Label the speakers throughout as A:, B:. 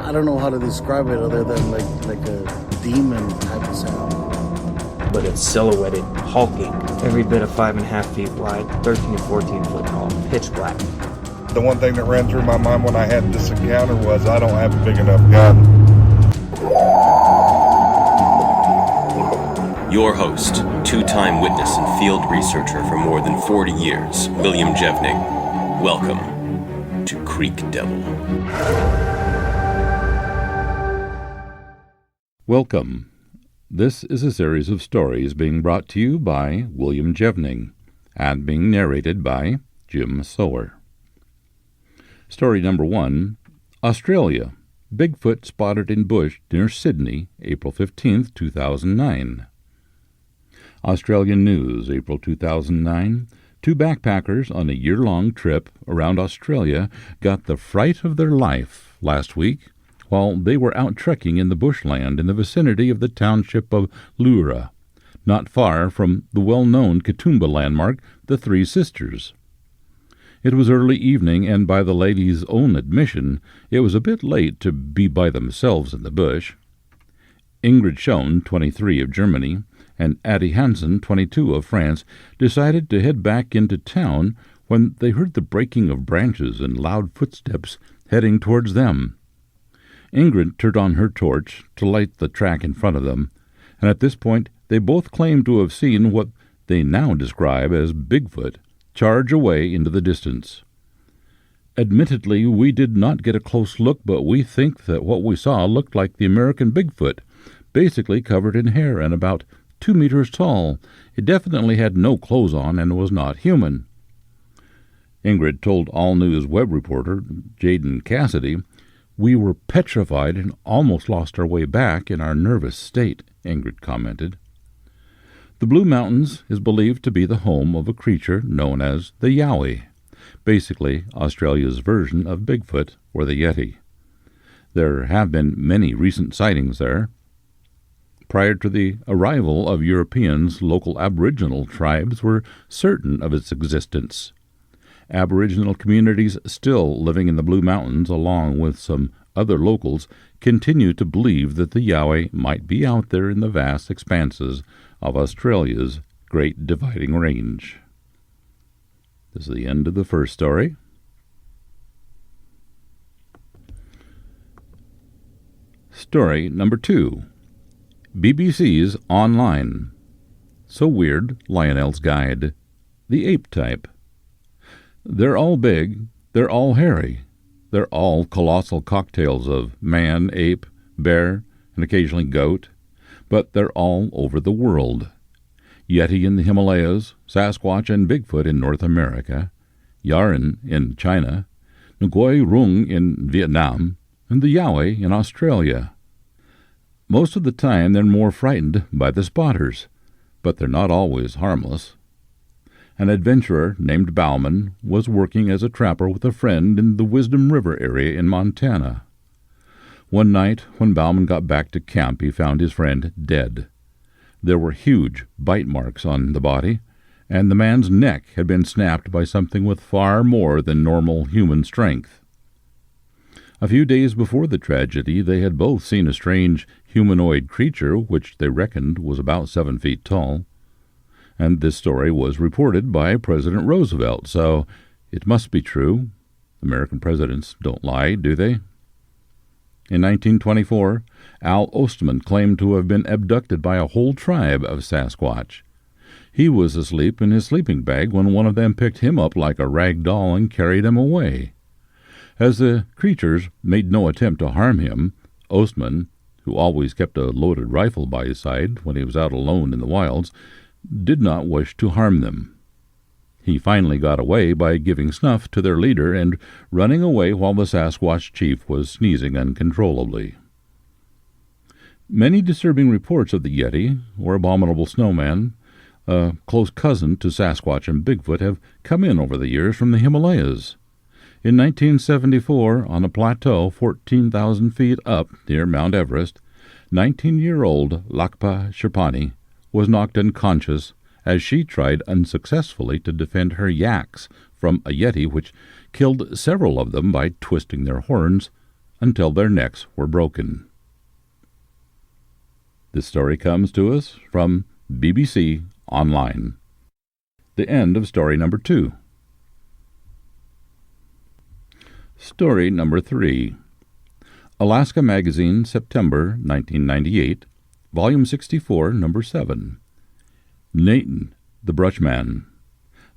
A: I don't know how to describe it other than like a demon type of sound.
B: But it's silhouetted, hulking, every bit of 5.5 feet wide, 13 to 14 foot tall, pitch black.
C: The one thing that ran through my mind when I had this encounter was I don't have a big enough gun.
D: Your host, two-time witness and field researcher for more than 40 years, William Jevning. Welcome to Creek Devil.
E: Welcome. This is a series of stories being brought to you by William Jevning and being narrated by Jim Sower. Story number 1, Australia. Bigfoot spotted in bush near Sydney, April 15, 2009. Australian News, April 2009. Two backpackers on a year-long trip around Australia got the fright of their life last week while they were out trekking in the bushland in the vicinity of the township of Leura, not far from the well-known Katoomba landmark, the Three Sisters. It was early evening, and by the ladies' own admission, it was a bit late to be by themselves in the bush. Ingrid Schoen, 23, of Germany, and Addie Hansen, 22, of France, decided to head back into town when they heard the breaking of branches and loud footsteps heading towards them. Ingrid turned on her torch to light the track in front of them, and at this point they both claimed to have seen what they now describe as Bigfoot charge away into the distance. Admittedly, we did not get a close look, but we think that what we saw looked like the American Bigfoot, basically covered in hair and about 2 meters tall. It definitely had no clothes on and was not human. Ingrid told All News web reporter Jaden Cassidy, "We were petrified and almost lost our way back in our nervous state," Ingrid commented. The Blue Mountains is believed to be the home of a creature known as the Yowie, basically Australia's version of Bigfoot or the Yeti. There have been many recent sightings there. Prior to the arrival of Europeans, local Aboriginal tribes were certain of its existence. Aboriginal communities still living in the Blue Mountains, along with some other locals, continue to believe that the Yowie might be out there in the vast expanses of Australia's Great Dividing Range. This is the end of the first story. Story number 2. BBC's Online. So Weird, Lionel's Guide. The Ape Type. They're all big, they're all hairy, they're all colossal cocktails of man, ape, bear, and occasionally goat, but they're all over the world. Yeti in the Himalayas, Sasquatch and Bigfoot in North America, Yaren in China, Nguoi Rung in Vietnam, and the Yowie in Australia. Most of the time they're more frightened by the spotters, but they're not always harmless. An adventurer named Bauman was working as a trapper with a friend in the Wisdom River area in Montana. One night, when Bauman got back to camp, he found his friend dead. There were huge bite marks on the body, and the man's neck had been snapped by something with far more than normal human strength. A few days before the tragedy, they had both seen a strange humanoid creature which they reckoned was about 7 feet tall. And this story was reported by President Roosevelt, so it must be true. American presidents don't lie, do they? In 1924, Al Ostman claimed to have been abducted by a whole tribe of Sasquatch. He was asleep in his sleeping bag when one of them picked him up like a rag doll and carried him away. As the creatures made no attempt to harm him, Ostman, who always kept a loaded rifle by his side when he was out alone in the wilds, did not wish to harm them. He finally got away by giving snuff to their leader and running away while the Sasquatch chief was sneezing uncontrollably. Many disturbing reports of the Yeti, or abominable snowman, a close cousin to Sasquatch and Bigfoot, have come in over the years from the Himalayas. In 1974, on a plateau 14,000 feet up near Mount Everest, 19-year-old Lakpa Sherpani was knocked unconscious as she tried unsuccessfully to defend her yaks from a Yeti which killed several of them by twisting their horns until their necks were broken. This story comes to us from BBC Online. The end of story number 2. Story number 3. Alaska Magazine, September 1998, Volume 64, Number 7. Nathan, the Brushman,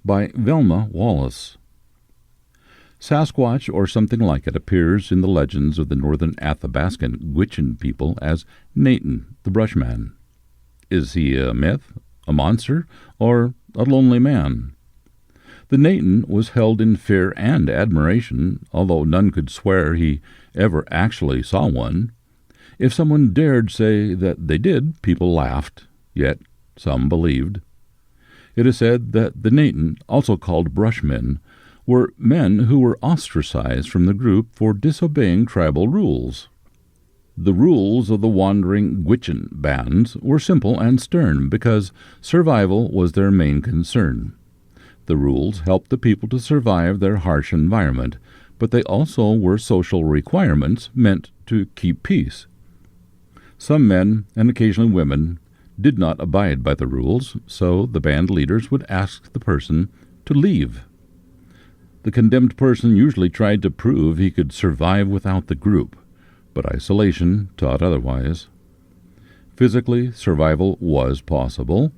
E: by Velma Wallace. Sasquatch, or something like it, appears in the legends of the northern Athabascan Gwich'in people as Nathan, the Brushman. Is he a myth, a monster, or a lonely man? The Nathan was held in fear and admiration, although none could swear he ever actually saw one. If someone dared say that they did, people laughed, yet some believed. It is said that the Nathan, also called Brushmen, were men who were ostracized from the group for disobeying tribal rules. The rules of the wandering Gwich'in bands were simple and stern because survival was their main concern. The rules helped the people to survive their harsh environment, but they also were social requirements meant to keep peace. Some men, and occasionally women, did not abide by the rules, so the band leaders would ask the person to leave. The condemned person usually tried to prove he could survive without the group, but isolation taught otherwise. Physically, survival was possible.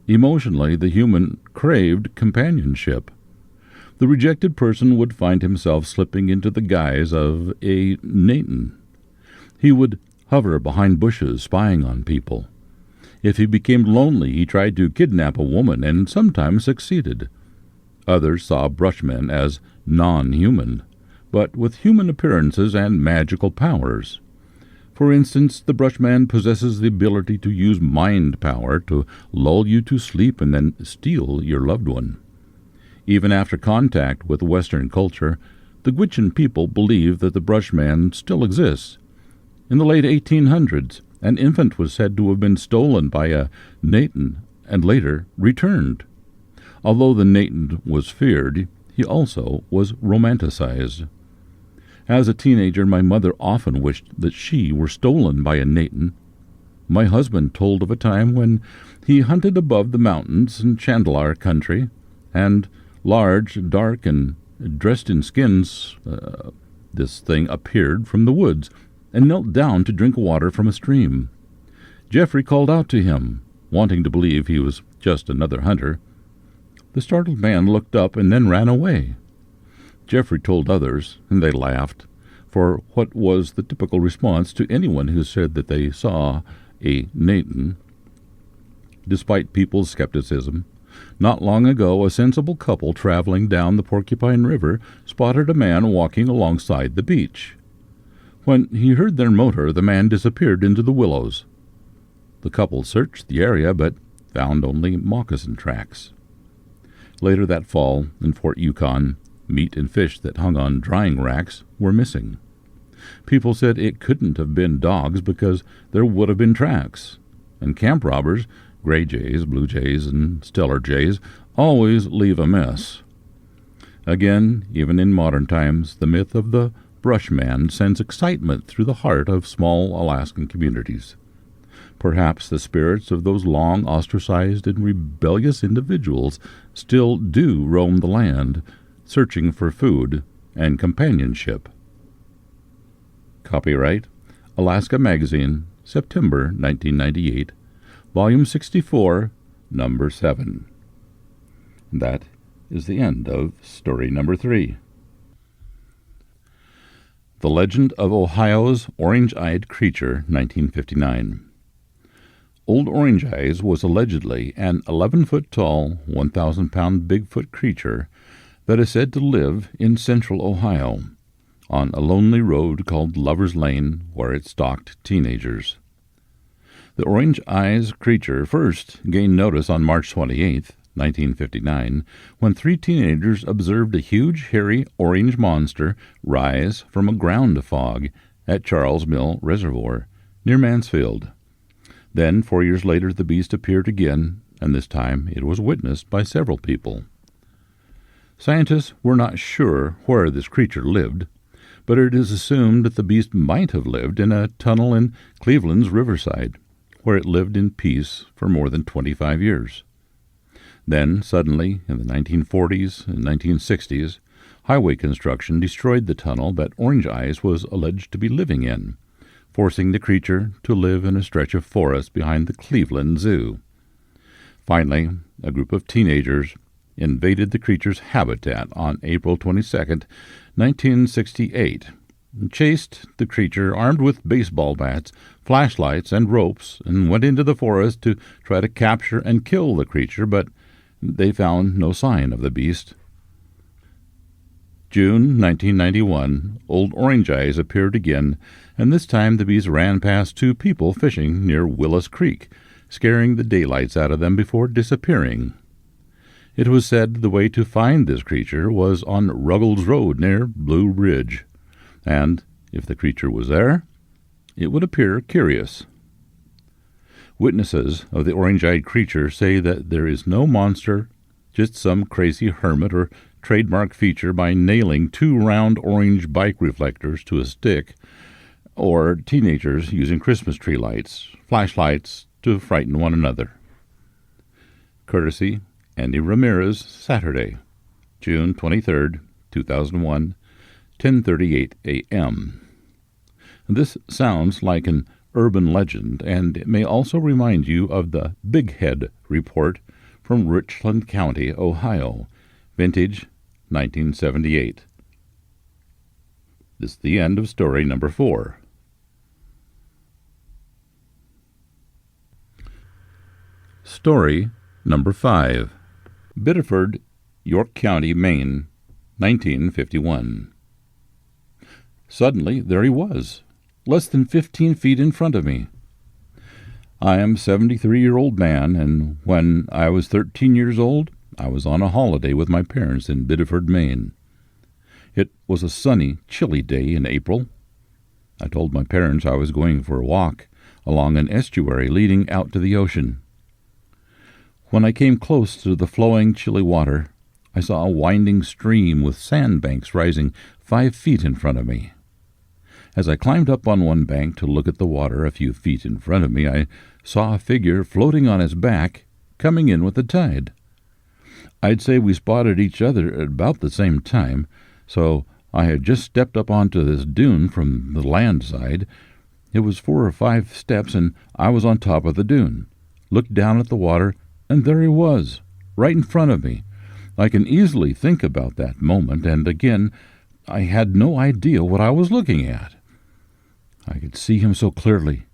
E: Emotionally, the human craved companionship. The rejected person would find himself slipping into the guise of a Nathan. He would hover behind bushes, spying on people. If he became lonely, he tried to kidnap a woman and sometimes succeeded. Others saw Brushmen as non-human, but with human appearances and magical powers. For instance, the Brushman possesses the ability to use mind power to lull you to sleep and then steal your loved one. Even after contact with Western culture, the Gwich'in people believe that the Brushman still exists. In the late 1800s, an infant was said to have been stolen by a Nathan and later returned. Although the Nathan was feared, he also was romanticized. As a teenager, my mother often wished that she were stolen by a Nathan. My husband told of a time when he hunted above the mountains in Chandlar country, and large, dark, and dressed in skins, this thing appeared from the woods and knelt down to drink water from a stream. Jeffrey called out to him, wanting to believe he was just another hunter. The startled man looked up and then ran away. Jeffrey told others, and they laughed, for what was the typical response to anyone who said that they saw a Nathan? Despite people's skepticism, not long ago a sensible couple traveling down the Porcupine River spotted a man walking alongside the beach. When he heard their motor, the man disappeared into the willows. The couple searched the area, but found only moccasin tracks. Later that fall, in Fort Yukon, meat and fish that hung on drying racks were missing. People said it couldn't have been dogs because there would have been tracks, and camp robbers, gray jays, blue jays, and stellar jays, always leave a mess. Again, even in modern times, the myth of the Brushman sends excitement through the heart of small Alaskan communities. Perhaps the spirits of those long ostracized and rebellious individuals still do roam the land, searching for food and companionship. Copyright Alaska Magazine, September 1998, Volume 64, Number 7. That is the end of story number 3. The Legend of Ohio's Orange-Eyed Creature, 1959. Old Orange Eyes was allegedly an 11-foot-tall, 1,000-pound Bigfoot creature that is said to live in central Ohio, on a lonely road called Lover's Lane, where it stalked teenagers. The Orange Eyes creature first gained notice on March 28, 1959, when 3 teenagers observed a huge, hairy, orange monster rise from a ground fog at Charles Mill Reservoir, near Mansfield. Then, 4 years later, the beast appeared again, and this time it was witnessed by several people. Scientists were not sure where this creature lived, but it is assumed that the beast might have lived in a tunnel in Cleveland's Riverside, where it lived in peace for more than 25 years. Then, suddenly, in the 1940s and 1960s, highway construction destroyed the tunnel that Orange Eyes was alleged to be living in, forcing the creature to live in a stretch of forest behind the Cleveland Zoo. Finally, a group of teenagers invaded the creature's habitat on April 22, 1968, and chased the creature armed with baseball bats, flashlights, and ropes, and went into the forest to try to capture and kill the creature, but they found no sign of the beast. June 1991, Old Orange Eyes appeared again, and this time the beast ran past two people fishing near Willis Creek, scaring the daylights out of them before disappearing. It was said the way to find this creature was on Ruggles Road near Blue Ridge, and if the creature was there, it would appear curious. Witnesses of the orange-eyed creature say that there is no monster, just some crazy hermit or trademark feature by nailing two round orange bike reflectors to a stick, or teenagers using Christmas tree lights, flashlights, to frighten one another. Courtesy Andy Ramirez, Saturday, June 23, 2001, 10:38 a.m. This sounds like an urban legend, and it may also remind you of the Big Head report from Richland County, Ohio, vintage 1978. This is the end of story number 4. Story number 5. Biddeford, York County, Maine, 1951. Suddenly, there he was, less than 15 feet in front of me. I am a 73-year-old man, and when I was 13 years old, I was on a holiday with my parents in Biddeford, Maine. It was a sunny, chilly day in April. I told my parents I was going for a walk along an estuary leading out to the ocean. When I came close to the flowing, chilly water, I saw a winding stream with sandbanks rising 5 feet in front of me. As I climbed up on one bank to look at the water a few feet in front of me, I saw a figure floating on his back, coming in with the tide. I'd say we spotted each other at about the same time, so I had just stepped up onto this dune from the land side. It was 4 or 5 steps, and I was on top of the dune. Looked down at the water, and there he was, right in front of me. I can easily think about that moment, and again, I had no idea what I was looking at. I could see him so clearly,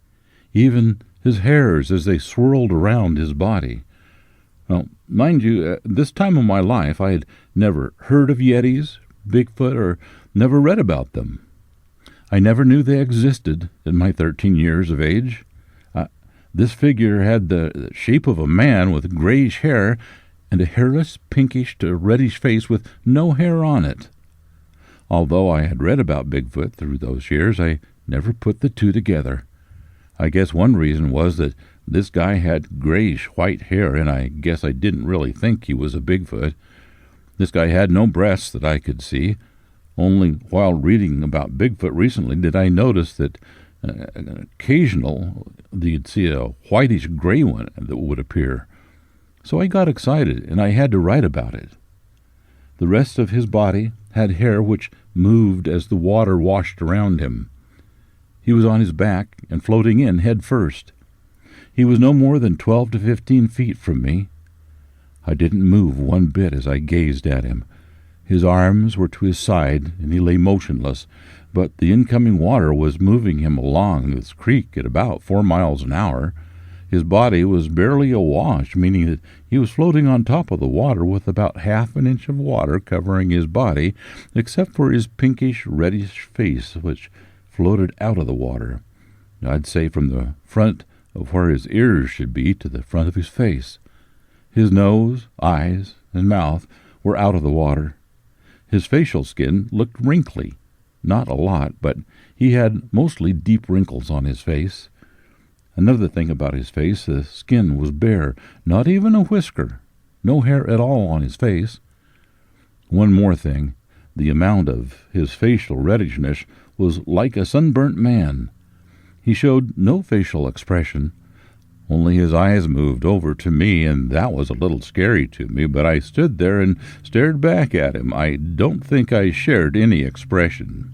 E: even his hairs as they swirled around his body. Well, mind you, at this time of my life, I had never heard of Yetis, Bigfoot, or never read about them. I never knew they existed in my 13 years of age. This figure had the shape of a man with grayish hair and a hairless, pinkish to reddish face with no hair on it. Although I had read about Bigfoot through those years, I never put the two together. I guess one reason was that this guy had grayish-white hair, and I guess I didn't really think he was a Bigfoot. This guy had no breasts that I could see. Only while reading about Bigfoot recently did I notice that occasional you'd see a whitish-gray one that would appear. So I got excited, and I had to write about it. The rest of his body had hair which moved as the water washed around him. He was on his back and floating in head first. He was no more than 12 to 15 feet from me. I didn't move one bit as I gazed at him. His arms were to his side, and he lay motionless, but the incoming water was moving him along this creek at about 4 miles an hour. His body was barely awash, meaning that he was floating on top of the water with about half an inch of water covering his body, except for his pinkish, reddish face, which floated out of the water. I'd say from the front of where his ears should be to the front of his face. His nose, eyes, and mouth were out of the water. His facial skin looked wrinkly. Not a lot, but he had mostly deep wrinkles on his face. Another thing about his face, the skin was bare, not even a whisker, no hair at all on his face. One more thing, The amount of his facial reddishness was like a sunburnt man. He showed no facial expression. Only his eyes moved over to me, and that was a little scary to me, but I stood there and stared back at him. I don't think I shared any expression.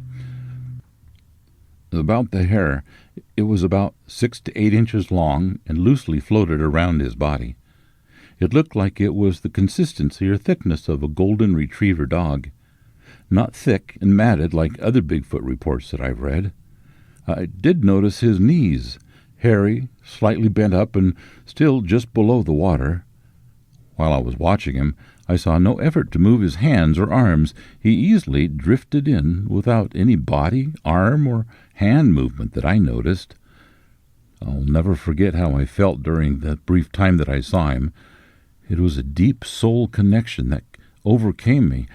E: About the hair, it was about 6 to 8 inches long and loosely floated around his body. It looked like it was the consistency or thickness of a golden retriever dog, not thick and matted like other Bigfoot reports that I've read. I did notice his knees, hairy, slightly bent up, and still just below the water. While I was watching him, I saw no effort to move his hands or arms. He easily drifted in without any body, arm, or hand movement that I noticed. I'll never forget how I felt during the brief time that I saw him. It was a deep soul connection that overcame me.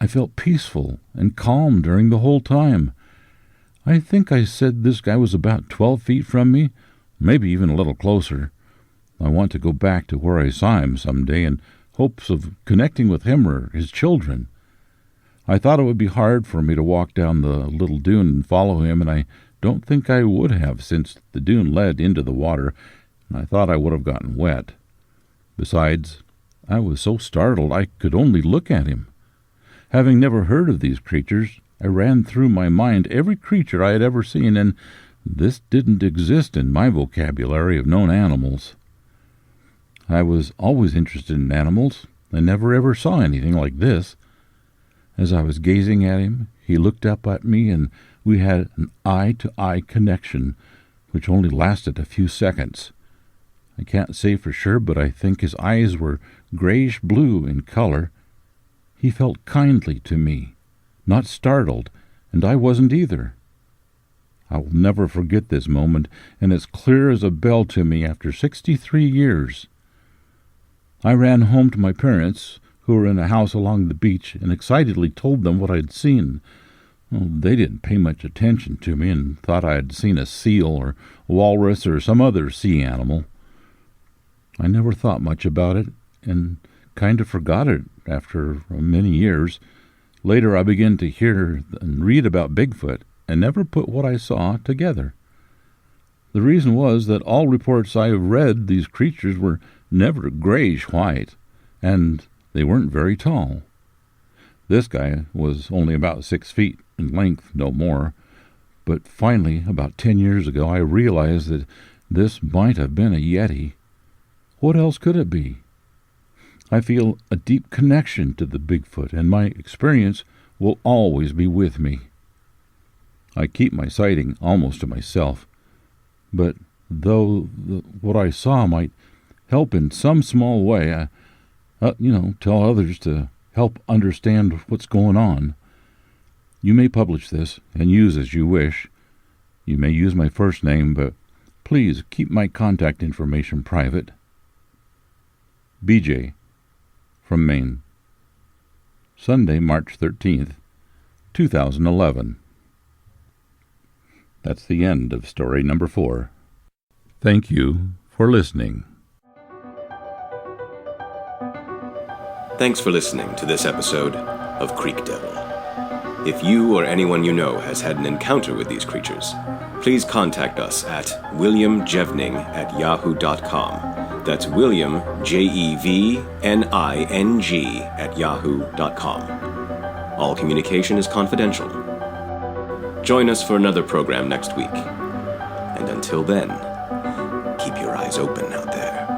E: I felt peaceful and calm during the whole time. I think I said this guy was about 12 feet from me, maybe even a little closer. I want to go back to where I saw him someday in hopes of connecting with him or his children. I thought it would be hard for me to walk down the little dune and follow him, and I don't think I would have, since the dune led into the water, and I thought I would have gotten wet. Besides, I was so startled I could only look at him. Having never heard of these creatures, I ran through my mind every creature I had ever seen, and this didn't exist in my vocabulary of known animals. I was always interested in animals, and never ever saw anything like this. As I was gazing at him, he looked up at me, and we had an eye-to-eye connection, which only lasted a few seconds. I can't say for sure, but I think his eyes were grayish-blue in color. He felt kindly to me, not startled, and I wasn't either. I will never forget this moment, and it's clear as a bell to me after 63 years. I ran home to my parents, who were in a house along the beach, and excitedly told them what I had seen. Well, they didn't pay much attention to me and thought I had seen a seal or a walrus or some other sea animal. I never thought much about it and kind of forgot it after many years. Later I began to hear and read about Bigfoot and never put what I saw together. The reason was that all reports I have read, these creatures were never grayish-white, and they weren't very tall. This guy was only about 6 feet in length, no more. But finally, about 10 years ago, I realized that this might have been a Yeti. What else could it be? I feel a deep connection to the Bigfoot, and my experience will always be with me. I keep my sighting almost to myself, but though what I saw might help in some small way, tell others to help understand what's going on. You may publish this and use as you wish. You may use my first name, but please keep my contact information private. BJ, from Maine. Sunday, March 13th, 2011. That's the end of story number 4. Thank you for listening.
D: Thanks for listening to this episode of Creek Devil. If you or anyone you know has had an encounter with these creatures, please contact us at williamjevning@yahoo.com. That's William, Jevning, @yahoo.com. All communication is confidential. Join us for another program next week. And until then, keep your eyes open out there.